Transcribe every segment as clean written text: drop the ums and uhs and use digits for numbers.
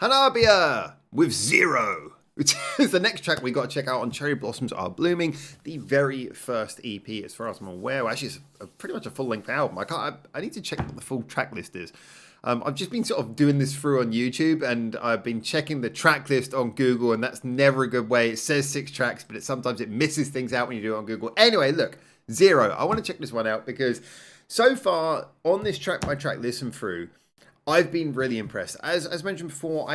HANABIE with Zero, which is the next track we got to check out on Cherry Blossoms Are Blooming, the very first EP as far as I'm aware. Well, actually, it's pretty much a full-length album. I need to check what the full track list is. I've just been sort of doing this through on YouTube, and I've been checking the track list on Google, and that's never a good way. It says 6 tracks, but sometimes it misses things out when you do it on Google. Anyway, look, Zero. I want to check this one out because so far on this track-by-track listen through, I've been really impressed. As mentioned before,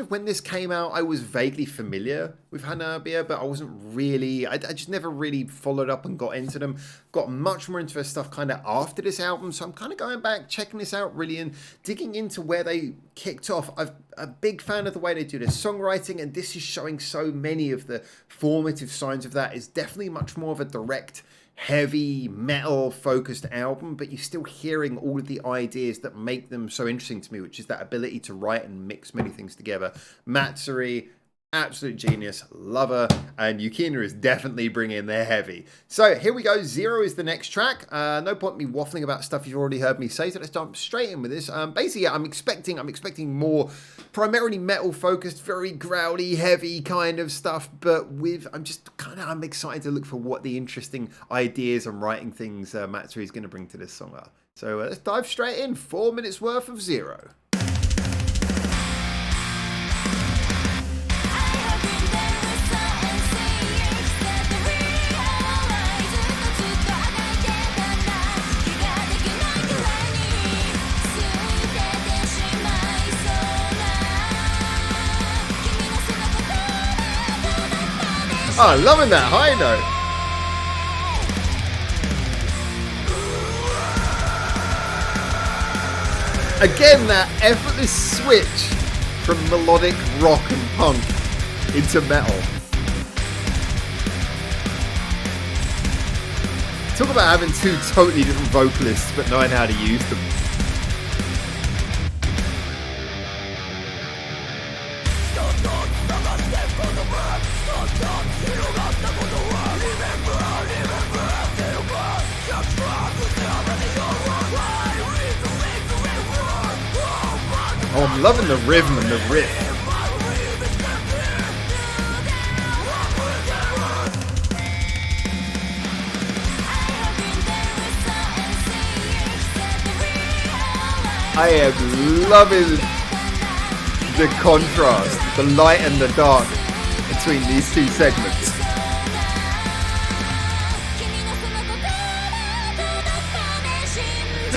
when this came out, I was vaguely familiar with HANABIE, but I wasn't really, I just never really followed up and got into them. Got much more into their stuff kind of after this album, so I'm kind of going back, checking this out really, and digging into where they kicked off. I'm a big fan of the way they do their songwriting, and this is showing so many of the formative signs of that. It's definitely much more of a direct, heavy metal focused album, but you're still hearing all of the ideas that make them so interesting to me, which is that ability to write and mix many things together. Matsuri, absolute genius, love her, and Yukina is definitely bringing their heavy. So here we go. Zero is the next track. No point me waffling about stuff you've already heard me say, so let's jump straight in with this. Basically, I'm expecting more primarily metal focused, very growly, heavy kind of stuff, but I'm excited to look for what the interesting ideas and writing things Matsuri is going to bring to this song are. So let's dive straight in. 4 minutes worth of Zero. Oh, loving that high note. Again, that effortless switch from melodic rock and punk into metal. Talk about having 2 totally different vocalists but knowing how to use them. Oh, I'm loving the rhythm and the riff. I am loving the contrast, the light and the dark between these 2 segments.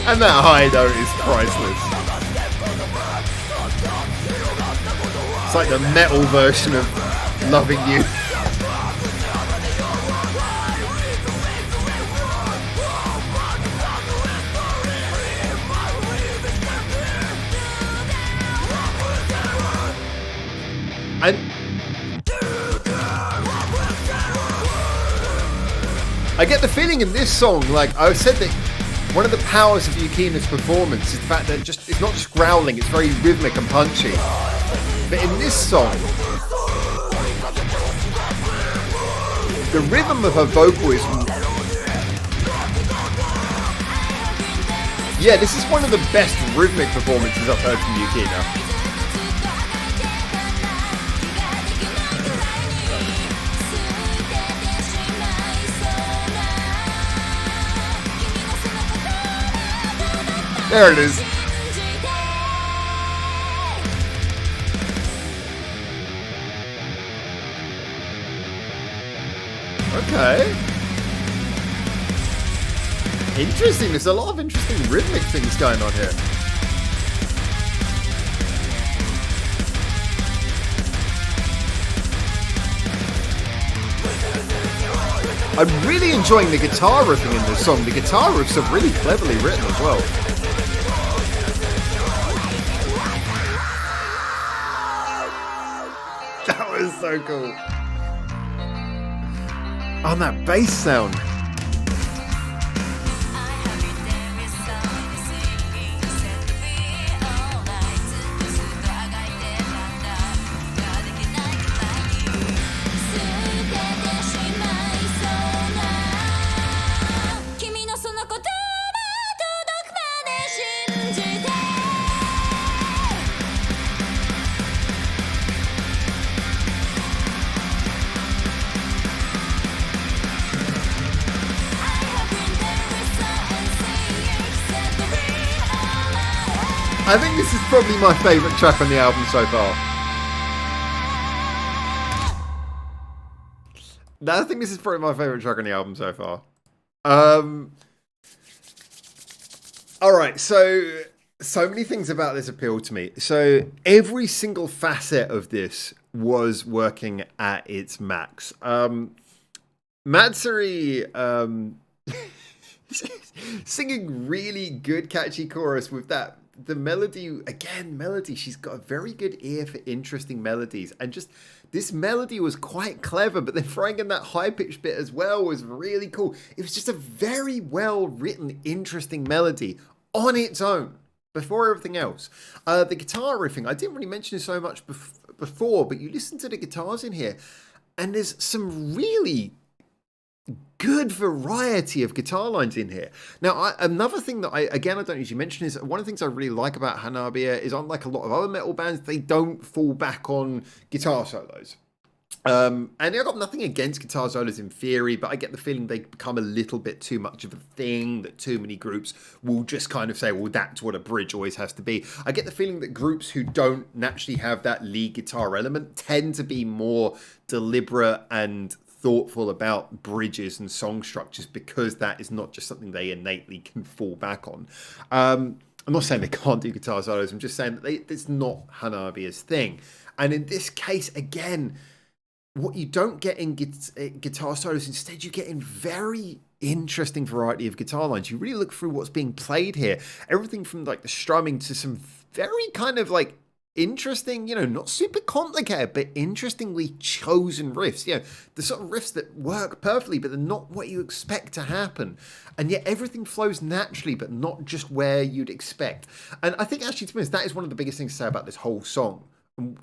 And that high note is priceless. It's like the metal version of Loving You. And I get the feeling in this song, like I said, that one of the powers of Yukina's performance is the fact that it's not just growling, it's very rhythmic and punchy. But in this song, the rhythm of her vocal is... Yeah, this is one of the best rhythmic performances I've heard from Yukina. There it is. Okay. Interesting. There's a lot of interesting rhythmic things going on here. I'm really enjoying the guitar riffing in this song. The guitar riffs are really cleverly written as well. That was so cool. On that bass sound. I think this is probably my favourite track on the album so far. No, I think this is probably my favourite track on the album so far. Alright, so many things about this appeal to me. So every single facet of this was working at its max. Matsuri singing really good catchy chorus with that. The melody, again, melody. She's got a very good ear for interesting melodies. And just this melody was quite clever, but then throwing in that high-pitched bit as well was really cool. It was just a very well-written, interesting melody on its own before everything else. The guitar riffing, I didn't really mention it so much before, but you listen to the guitars in here, and there's some really good variety of guitar lines in here. Now, another thing that I don't usually mention is one of the things I really like about HANABIE is, unlike a lot of other metal bands, they don't fall back on guitar solos. And I've got nothing against guitar solos in theory, but I get the feeling they become a little bit too much of a thing, that too many groups will just kind of say, well, that's what a bridge always has to be. I get the feeling that groups who don't naturally have that lead guitar element tend to be more deliberate and thoughtful about bridges and song structures, because that is not just something they innately can fall back on. I'm not saying they can't do guitar solos, I'm just saying that it's not HANABIE's thing. And in this case, again, what you don't get in guitar solos, instead you get in very interesting variety of guitar lines. You really look through what's being played here. Everything from like the strumming to some very kind of like interesting, not super complicated, but interestingly chosen riffs. The sort of riffs that work perfectly, but they're not what you expect to happen. And yet everything flows naturally, but not just where you'd expect. And I think actually, to be honest, that is one of the biggest things to say about this whole song.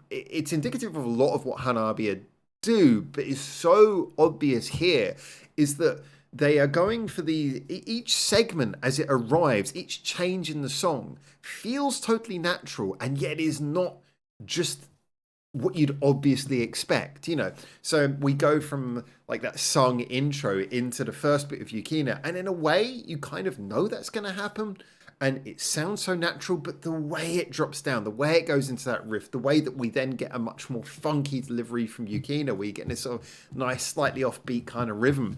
It's indicative of a lot of what HANABIE do, but is so obvious here, is that they are going for each segment as it arrives, each change in the song feels totally natural, and yet is not just what you'd obviously expect, So we go from like that sung intro into the first bit of Yukina, and in a way you kind of know that's going to happen, and it sounds so natural, but the way it drops down, the way it goes into that riff, the way that we then get a much more funky delivery from Yukina, where you get this sort of nice, slightly offbeat kind of rhythm.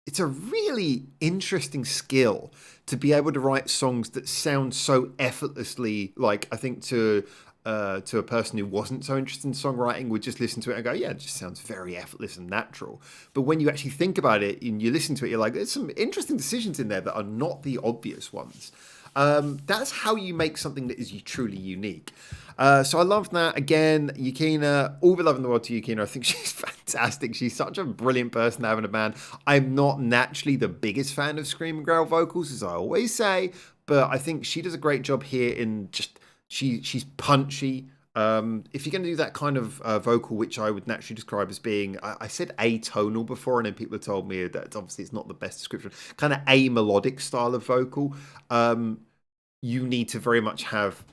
It's a really interesting skill to be able to write songs that sound so effortlessly, like, I think to a person who wasn't so interested in songwriting would just listen to it and go, yeah, it just sounds very effortless and natural. But when you actually think about it and you listen to it, you're like, there's some interesting decisions in there that are not the obvious ones. That's how you make something that is truly unique. So I love that. Again, Yukina, all the love in the world to Yukina. I think she's fantastic. She's such a brilliant person to have in a band. I'm not naturally the biggest fan of scream and growl vocals, as I always say, but I think she does a great job here in just, she's punchy. If you're going to do that kind of vocal, which I would naturally describe as being, I said atonal before, and then people have told me that obviously it's not the best description, kind of a melodic style of vocal, you need to very much have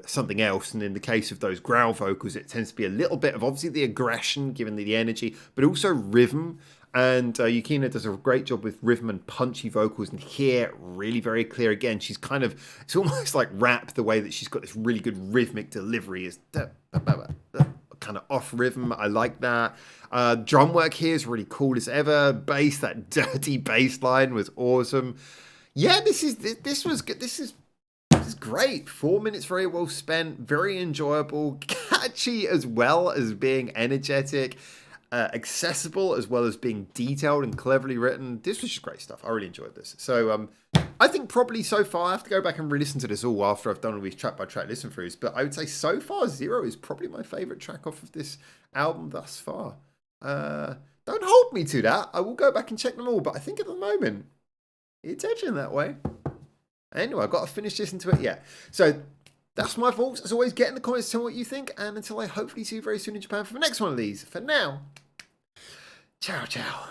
something else. And in the case of those growl vocals, it tends to be a little bit of obviously the aggression, given the energy, but also rhythm. And Yukina does a great job with rhythm and punchy vocals, and here, really very clear again. She's kind of, it's almost like rap, the way that she's got this really good rhythmic delivery is kind of off rhythm. I like that. Drum work here is really cool as ever. Bass, that dirty bass line was awesome. Yeah, this is good. This is great. 4 minutes very well spent, very enjoyable, catchy as well as being energetic. Accessible as well as being detailed and cleverly written. This was just great stuff. I really enjoyed this. So I think probably so far, I have to go back and re-listen to this all after I've done all these track by track listen throughs, but I would say so far Zero is probably my favourite track off of this album thus far. Don't hold me to that. I will go back and check them all, but I think at the moment it's edging that way. Anyway, I've got to finish listening to it yet. So that's my thoughts. As always, get in the comments, tell me what you think, and until I hopefully see you very soon in Japan for the next one of these, for now, ciao, ciao.